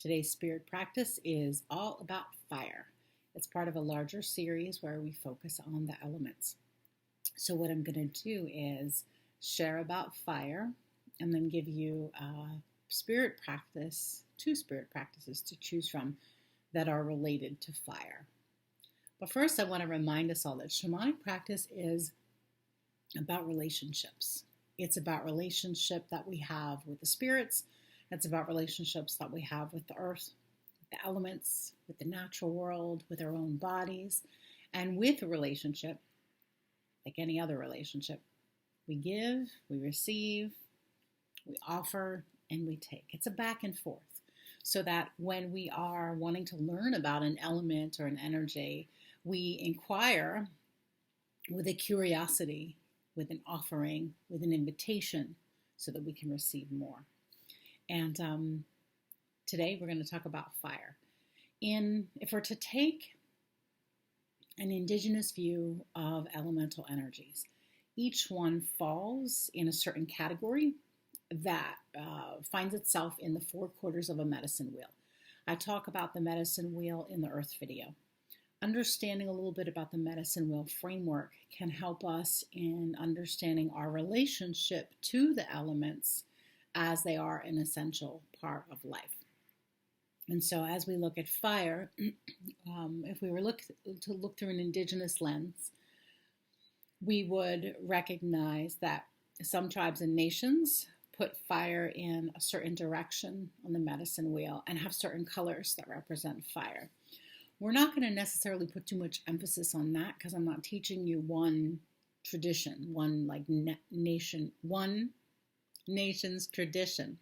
Today's spirit practice is all about fire. It's part of a larger series where we focus on the elements. So, what I'm going to do is share about fire and then give you a spirit practice, two spirit practices to choose from that are related to fire. But first, I want to remind us all that shamanic practice is about relationships. It's about relationship that we have with the spirits. It's about relationships that we have with the earth, with the elements, with the natural world, with our own bodies. And with a relationship, like any other relationship, we give, we receive, we offer, and we take. It's a back and forth. So that when we are wanting to learn about an element or an energy, we inquire with a curiosity, with an offering, with an invitation, so that we can receive more. And today we're going to talk about fire. If we're to take an indigenous view of elemental energies, each one falls in a certain category that finds itself in the four quarters of a medicine wheel. I talk about the medicine wheel in the earth video. Understanding a little bit about the medicine wheel framework can help us in understanding our relationship to the elements as they are an essential part of life. And so as we look at fire, if we were to look through an indigenous lens, we would recognize that some tribes and nations put fire in a certain direction on the medicine wheel and have certain colors that represent fire. We're not going to necessarily put too much emphasis on that because I'm not teaching you one tradition, one nation's tradition.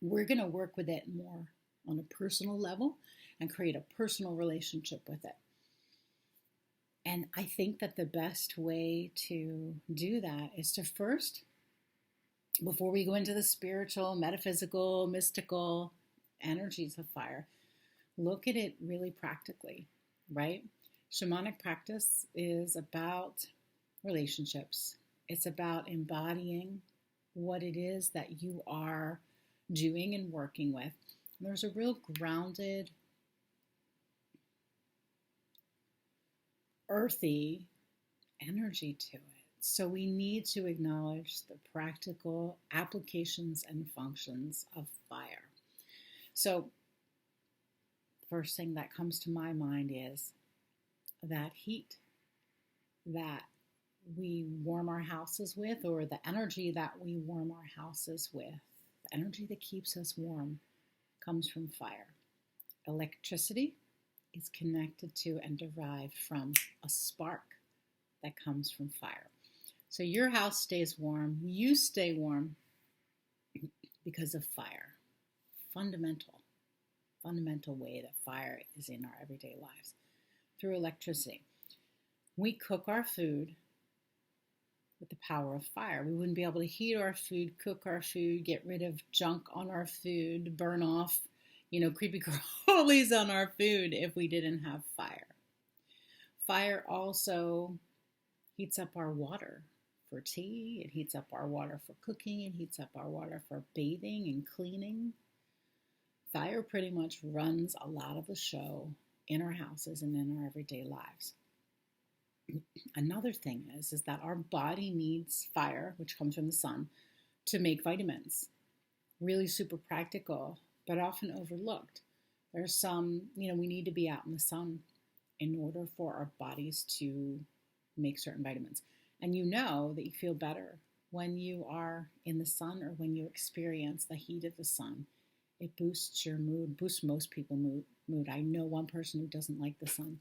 We're going to work with it more on a personal level and create a personal relationship with it. And I think that the best way to do that is to first, before we go into the spiritual, metaphysical, mystical energies of fire, look at it really practically, right? Shamanic practice is about relationships. It's about embodying what it is that you are doing and working with. And there's a real grounded, earthy energy to it. So we need to acknowledge the practical applications and functions of fire. So first thing that comes to my mind is that heat that we warm our houses with, or the energy that we warm our houses with, the energy that keeps us warm, comes from fire. Electricity is connected to and derived from a spark that comes from fire. So your house stays warm, you stay warm because of fire. Fundamental way that fire is in our everyday lives, through electricity. We cook our food with the power of fire. We wouldn't be able to heat our food, cook our food, get rid of junk on our food, burn off, creepy crawlies on our food if we didn't have fire. Fire also heats up our water for tea. It heats up our water for cooking. It heats up our water for bathing and cleaning. Fire pretty much runs a lot of the show in our houses and in our everyday lives. Another thing is that our body needs fire, which comes from the sun, to make vitamins. Really super practical, but often overlooked. There's some, we need to be out in the sun in order for our bodies to make certain vitamins. And you know that you feel better when you are in the sun or when you experience the heat of the sun. It boosts your mood, boosts most people's mood. I know one person who doesn't like the sun.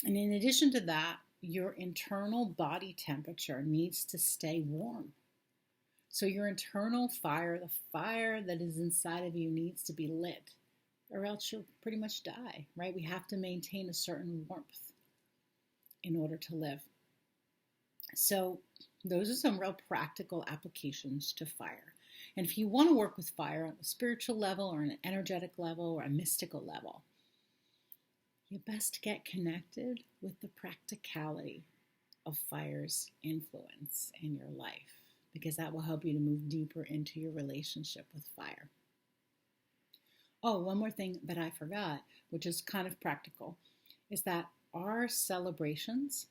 And in addition to that, your internal body temperature needs to stay warm. So your internal fire, the fire that is inside of you, needs to be lit, or else you'll pretty much die, right? We have to maintain a certain warmth in order to live. So those are some real practical applications to fire. And if you want to work with fire on a spiritual level or an energetic level or a mystical level, you best get connected with the practicality of fire's influence in your life, because that will help you to move deeper into your relationship with fire. Oh, one more thing that I forgot, which is kind of practical, is that our celebrations,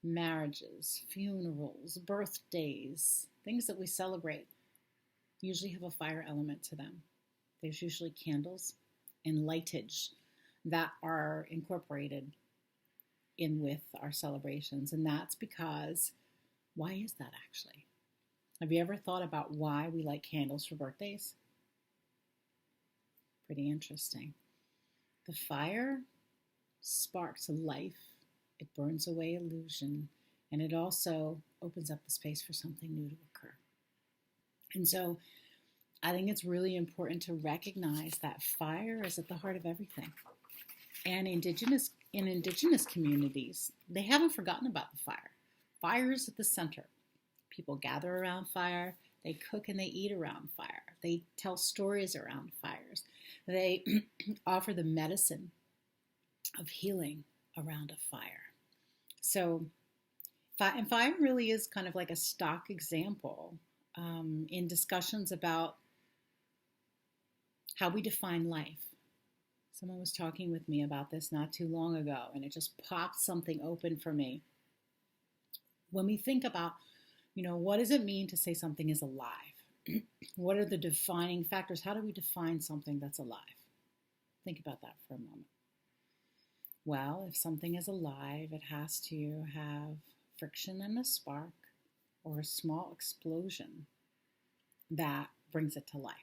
marriages, funerals, birthdays, things that we celebrate, usually have a fire element to them. There's usually candles and lightage that are incorporated in with our celebrations. And that's because, why is that actually? Have you ever thought about why we light candles for birthdays? Pretty interesting. The fire sparks life, it burns away illusion, and it also opens up the space for something new to occur. And so I think it's really important to recognize that fire is at the heart of everything. And in indigenous communities, they haven't forgotten about the fire. Fire is at the center. People gather around fire, they cook and they eat around fire. They tell stories around fires. They offer the medicine of healing around a fire. So, and fire really is kind of like a stock example in discussions about how we define life. Someone was talking with me about this not too long ago, and it just popped something open for me. When we think about, what does it mean to say something is alive? What are the defining factors? How do we define something that's alive? Think about that for a moment. Well, if something is alive, it has to have friction and a spark or a small explosion that brings it to life.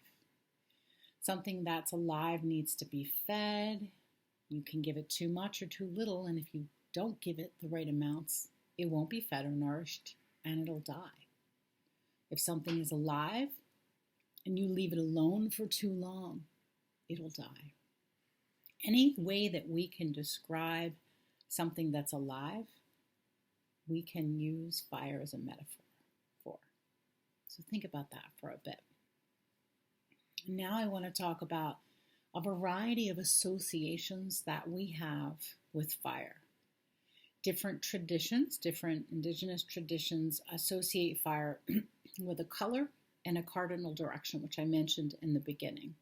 Something that's alive needs to be fed. You can give it too much or too little, and if you don't give it the right amounts, it won't be fed or nourished, and it'll die. If something is alive and you leave it alone for too long, it'll die. Any way that we can describe something that's alive, we can use fire as a metaphor for. So think about that for a bit. Now I want to talk about a variety of associations that we have with fire. Different traditions, different indigenous traditions associate fire with a color and a cardinal direction, which I mentioned in the beginning.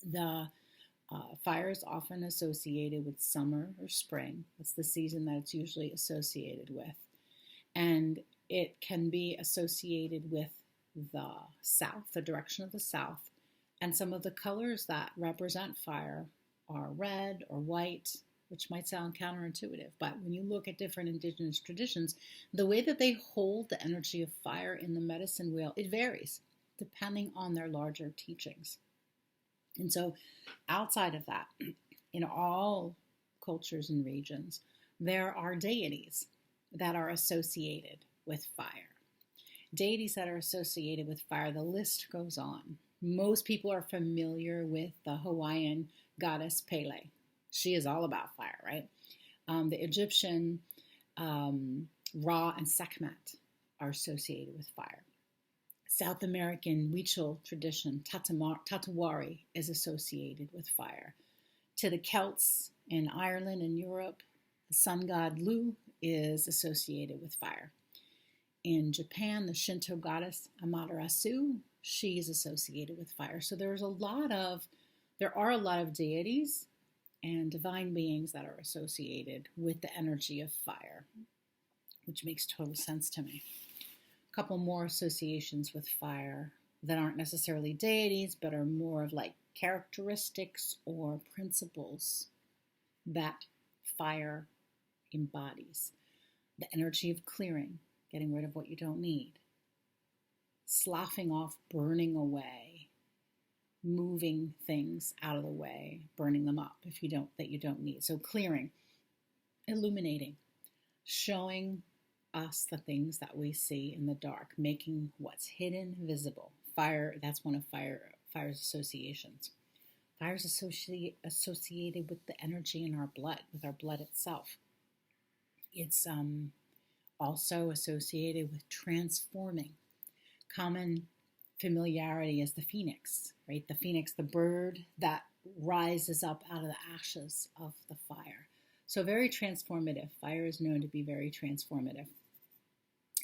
The fire is often associated with summer or spring. That's the season that it's usually associated with. And it can be associated with the south, the direction of the south. And some of the colors that represent fire are red or white, which might sound counterintuitive. But when you look at different indigenous traditions, the way that they hold the energy of fire in the medicine wheel, it varies depending on their larger teachings. And so outside of that, in all cultures and regions, there are deities that are associated with fire. Deities that are associated with fire, the list goes on. Most people are familiar with the Hawaiian goddess Pele. She is all about fire, right? The Egyptian Ra and Sekhmet are associated with fire. South American Huichol tradition, Tatawari, is associated with fire. To the Celts in Ireland and Europe, the sun god Lu is associated with fire. In Japan, the Shinto goddess Amaterasu, she is associated with fire. So there are a lot of deities and divine beings that are associated with the energy of fire, which makes total sense to me. A couple more associations with fire that aren't necessarily deities, but are more of like characteristics or principles that fire embodies. The energy of clearing, getting rid of what you don't need. Sloughing off, burning away, moving things out of the way, burning them up that you don't need. So clearing, illuminating, showing us the things that we see in the dark, making what's hidden visible. Fire, that's one of fire's associations. Fire is associated with the energy in our blood, with our blood itself. It's also associated with transforming. Common familiarity is the phoenix, right? The phoenix, the bird that rises up out of the ashes of the fire. So very transformative. Fire is known to be very transformative.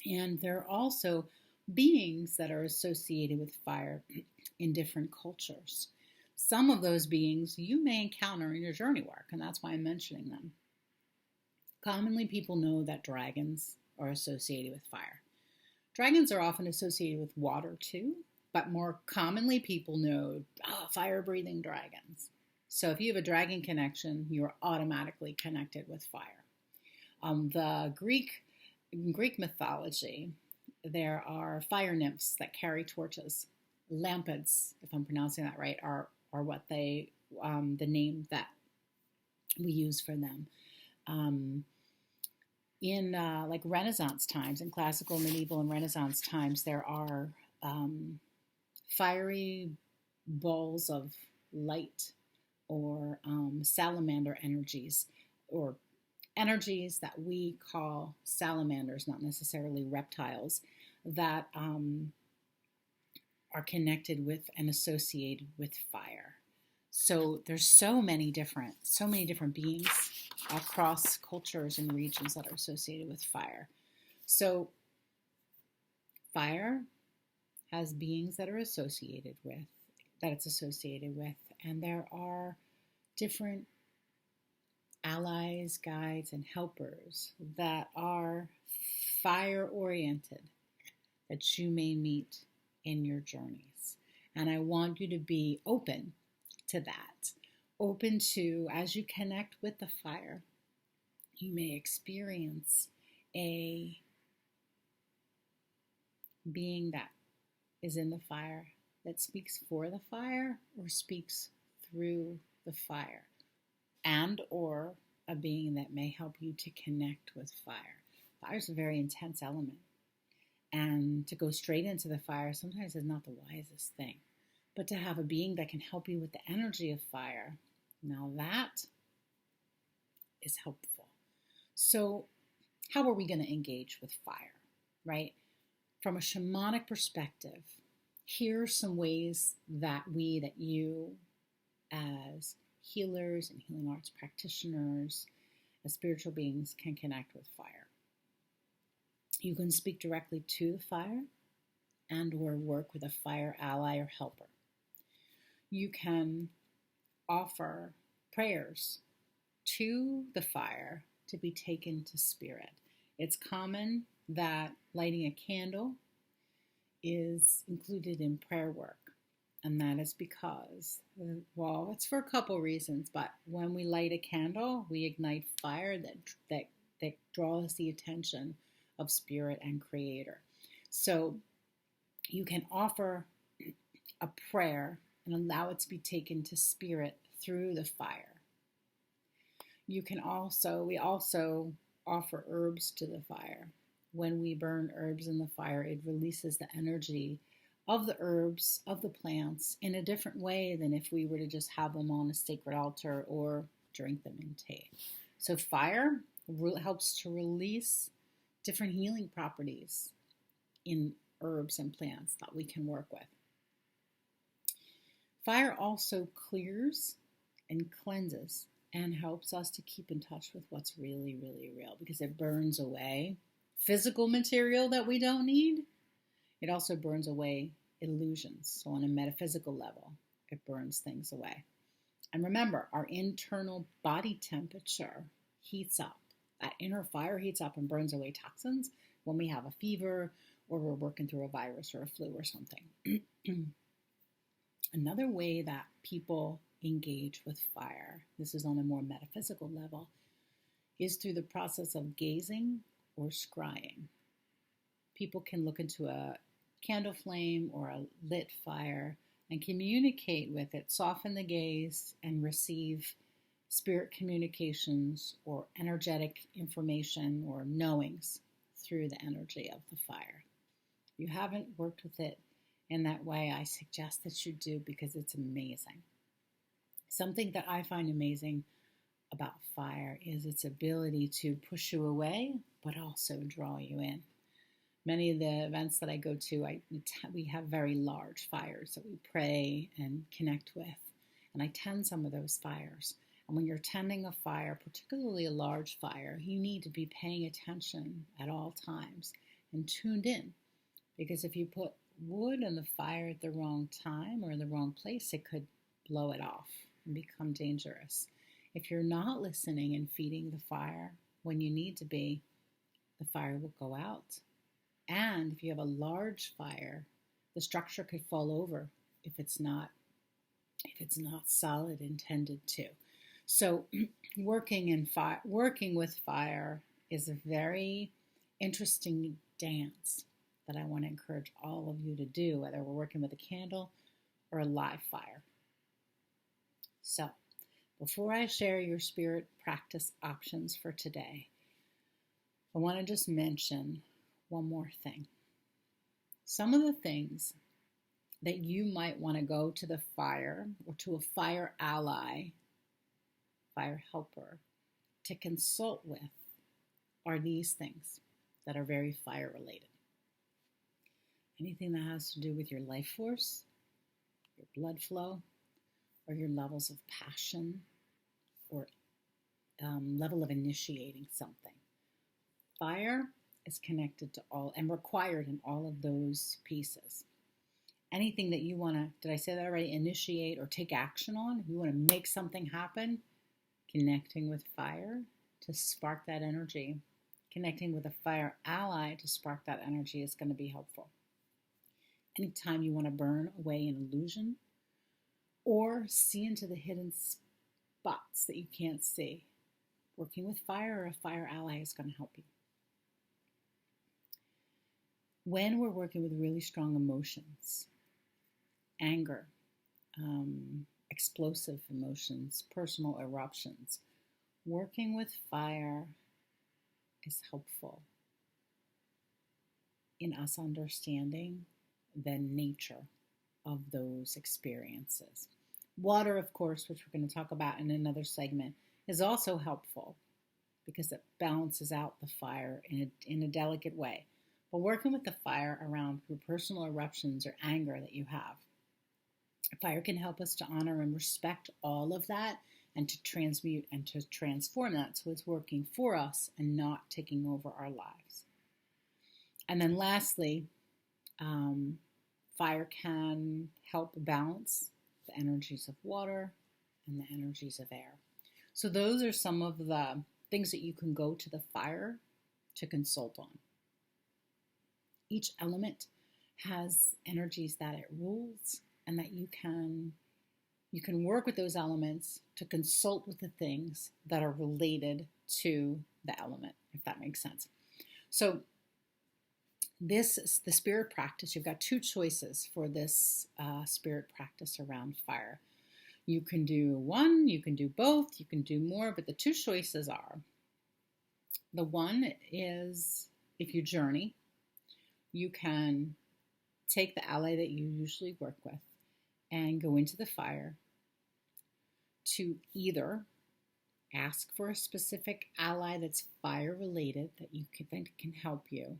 And there are also beings that are associated with fire in different cultures. Some of those beings you may encounter in your journey work, and that's why I'm mentioning them. Commonly, people know that dragons are associated with fire. Dragons are often associated with water too, but more commonly, people know fire-breathing dragons. So if you have a dragon connection, you're automatically connected with fire. The in Greek mythology, there are fire nymphs that carry torches. Lampids, if I'm pronouncing that right, are what they the name that we use for them. In like Renaissance times, in classical, medieval, and Renaissance times, there are fiery balls of light or salamander energies, or energies that we call salamanders, not necessarily reptiles, that are connected with and associated with fire. So there's so many different beings across cultures and regions that are associated with fire. So fire has beings that it's associated with, and there are different allies, guides, and helpers that are fire-oriented that you may meet in your journeys. And I want you to be open to that. Open to, as you connect with the fire, you may experience a being that is in the fire, that speaks for the fire or speaks through the fire, and or a being that may help you to connect with fire. Fire is a very intense element, and to go straight into the fire sometimes is not the wisest thing. But to have a being that can help you with the energy of fire, now that is helpful. So how are we going to engage with fire, right? From a shamanic perspective, here are some ways that you as healers and healing arts practitioners, as spiritual beings, can connect with fire. You can speak directly to the fire and or work with a fire ally or helper. You can offer prayers to the fire to be taken to spirit. It's common that lighting a candle is included in prayer work. And that is because, well, it's for a couple reasons, but when we light a candle, we ignite fire that draws the attention of spirit and creator. So you can offer a prayer and allow it to be taken to spirit through the fire. We also offer herbs to the fire. When we burn herbs in the fire, it releases the energy of the herbs, of the plants, in a different way than if we were to just have them on a sacred altar or drink them in tea. So fire helps to release different healing properties in herbs and plants that we can work with. Fire also clears and cleanses and helps us to keep in touch with what's really, really real, because it burns away physical material that we don't need. It also burns away illusions. So on a metaphysical level, it burns things away. And remember, our internal body temperature heats up. That inner fire heats up and burns away toxins when we have a fever or we're working through a virus or a flu or something. Another way that people engage with fire, this is on a more metaphysical level, is through the process of gazing or scrying. People can look into a candle flame or a lit fire and communicate with it, soften the gaze, and receive spirit communications or energetic information or knowings through the energy of the fire. If you haven't worked with it in that way, I suggest that you do, because it's amazing. Something that I find amazing about fire is its ability to push you away, but also draw you in. Many of the events that I go to, we have very large fires that we pray and connect with. And I tend some of those fires. And when you're tending a fire, particularly a large fire, you need to be paying attention at all times and tuned in. Because if you put wood in the fire at the wrong time or in the wrong place, it could blow it off and become dangerous. If you're not listening and feeding the fire when you need to be, the fire will go out. And if you have a large fire, the structure could fall over if it's not solid intended to. So working with fire is a very interesting dance that I want to encourage all of you to do, whether we're working with a candle or a live fire. So before I share your spirit practice options for today, I want to just mention one more thing. Some of the things that you might want to go to the fire or to a fire ally, fire helper, to consult with are these things that are very fire related. Anything that has to do with your life force, your blood flow, or your levels of passion, or level of initiating something. Fire is connected to all and required in all of those pieces. Anything that you want to, did I say that already, initiate or take action on, if you want to make something happen, connecting with fire to spark that energy, connecting with a fire ally to spark that energy is going to be helpful. Anytime you want to burn away an illusion or see into the hidden spots that you can't see, working with fire or a fire ally is going to help you. When we're working with really strong emotions, anger, explosive emotions, personal eruptions, working with fire is helpful in us understanding the nature of those experiences. Water, of course, which we're going to talk about in another segment, is also helpful because it balances out the fire in a delicate way. But working with the fire around your personal eruptions or anger that you have, fire can help us to honor and respect all of that and to transmute and to transform that so it's working for us and not taking over our lives. And then lastly, fire can help balance the energies of water and the energies of air. So those are some of the things that you can go to the fire to consult on. Each element has energies that it rules, and that you can work with those elements to consult with the things that are related to the element, if that makes sense. So this is the spirit practice. You've got two choices for this spirit practice around fire. You can do one, you can do both, you can do more, but the two choices are, the one is if you journey, you can take the ally that you usually work with and go into the fire to either ask for a specific ally that's fire related that you think can help you,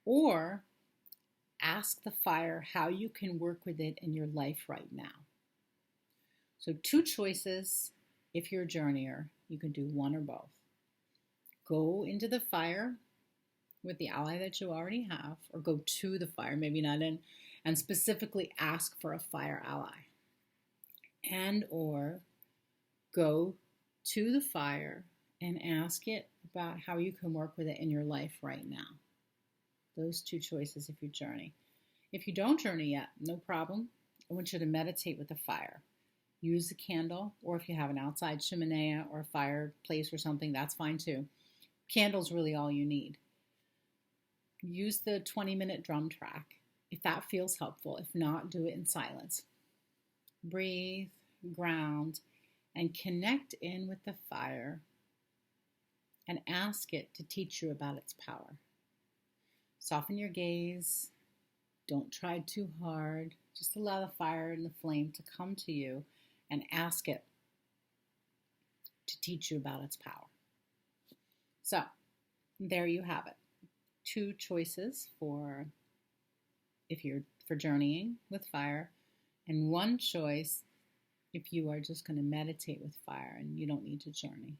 or ask the fire how you can work with it in your life right now. So two choices. If you're a journeyer, you can do one or both. Go into the fire with the ally that you already have, or go to the fire, maybe not in, and specifically ask for a fire ally. And or go to the fire and ask it about how you can work with it in your life right now. Those two choices if you journey. If you don't journey yet, no problem. I want you to meditate with the fire. Use a candle, or if you have an outside chimenea or a fireplace or something, that's fine too. Candle's really all you need. Use the 20-minute drum track if that feels helpful. If not, do it in silence. Breathe, ground, and connect in with the fire and ask it to teach you about its power. Soften your gaze. Don't try too hard. Just allow the fire and the flame to come to you and ask it to teach you about its power. So, there you have it. Two choices for journeying with fire, and one choice if you are just going to meditate with fire and you don't need to journey.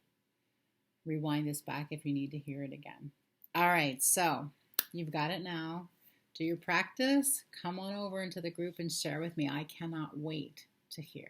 Rewind this back if you need to hear it again. All right, so you've got it now. Do your practice. Come on over into the group and share with me. I cannot wait to hear.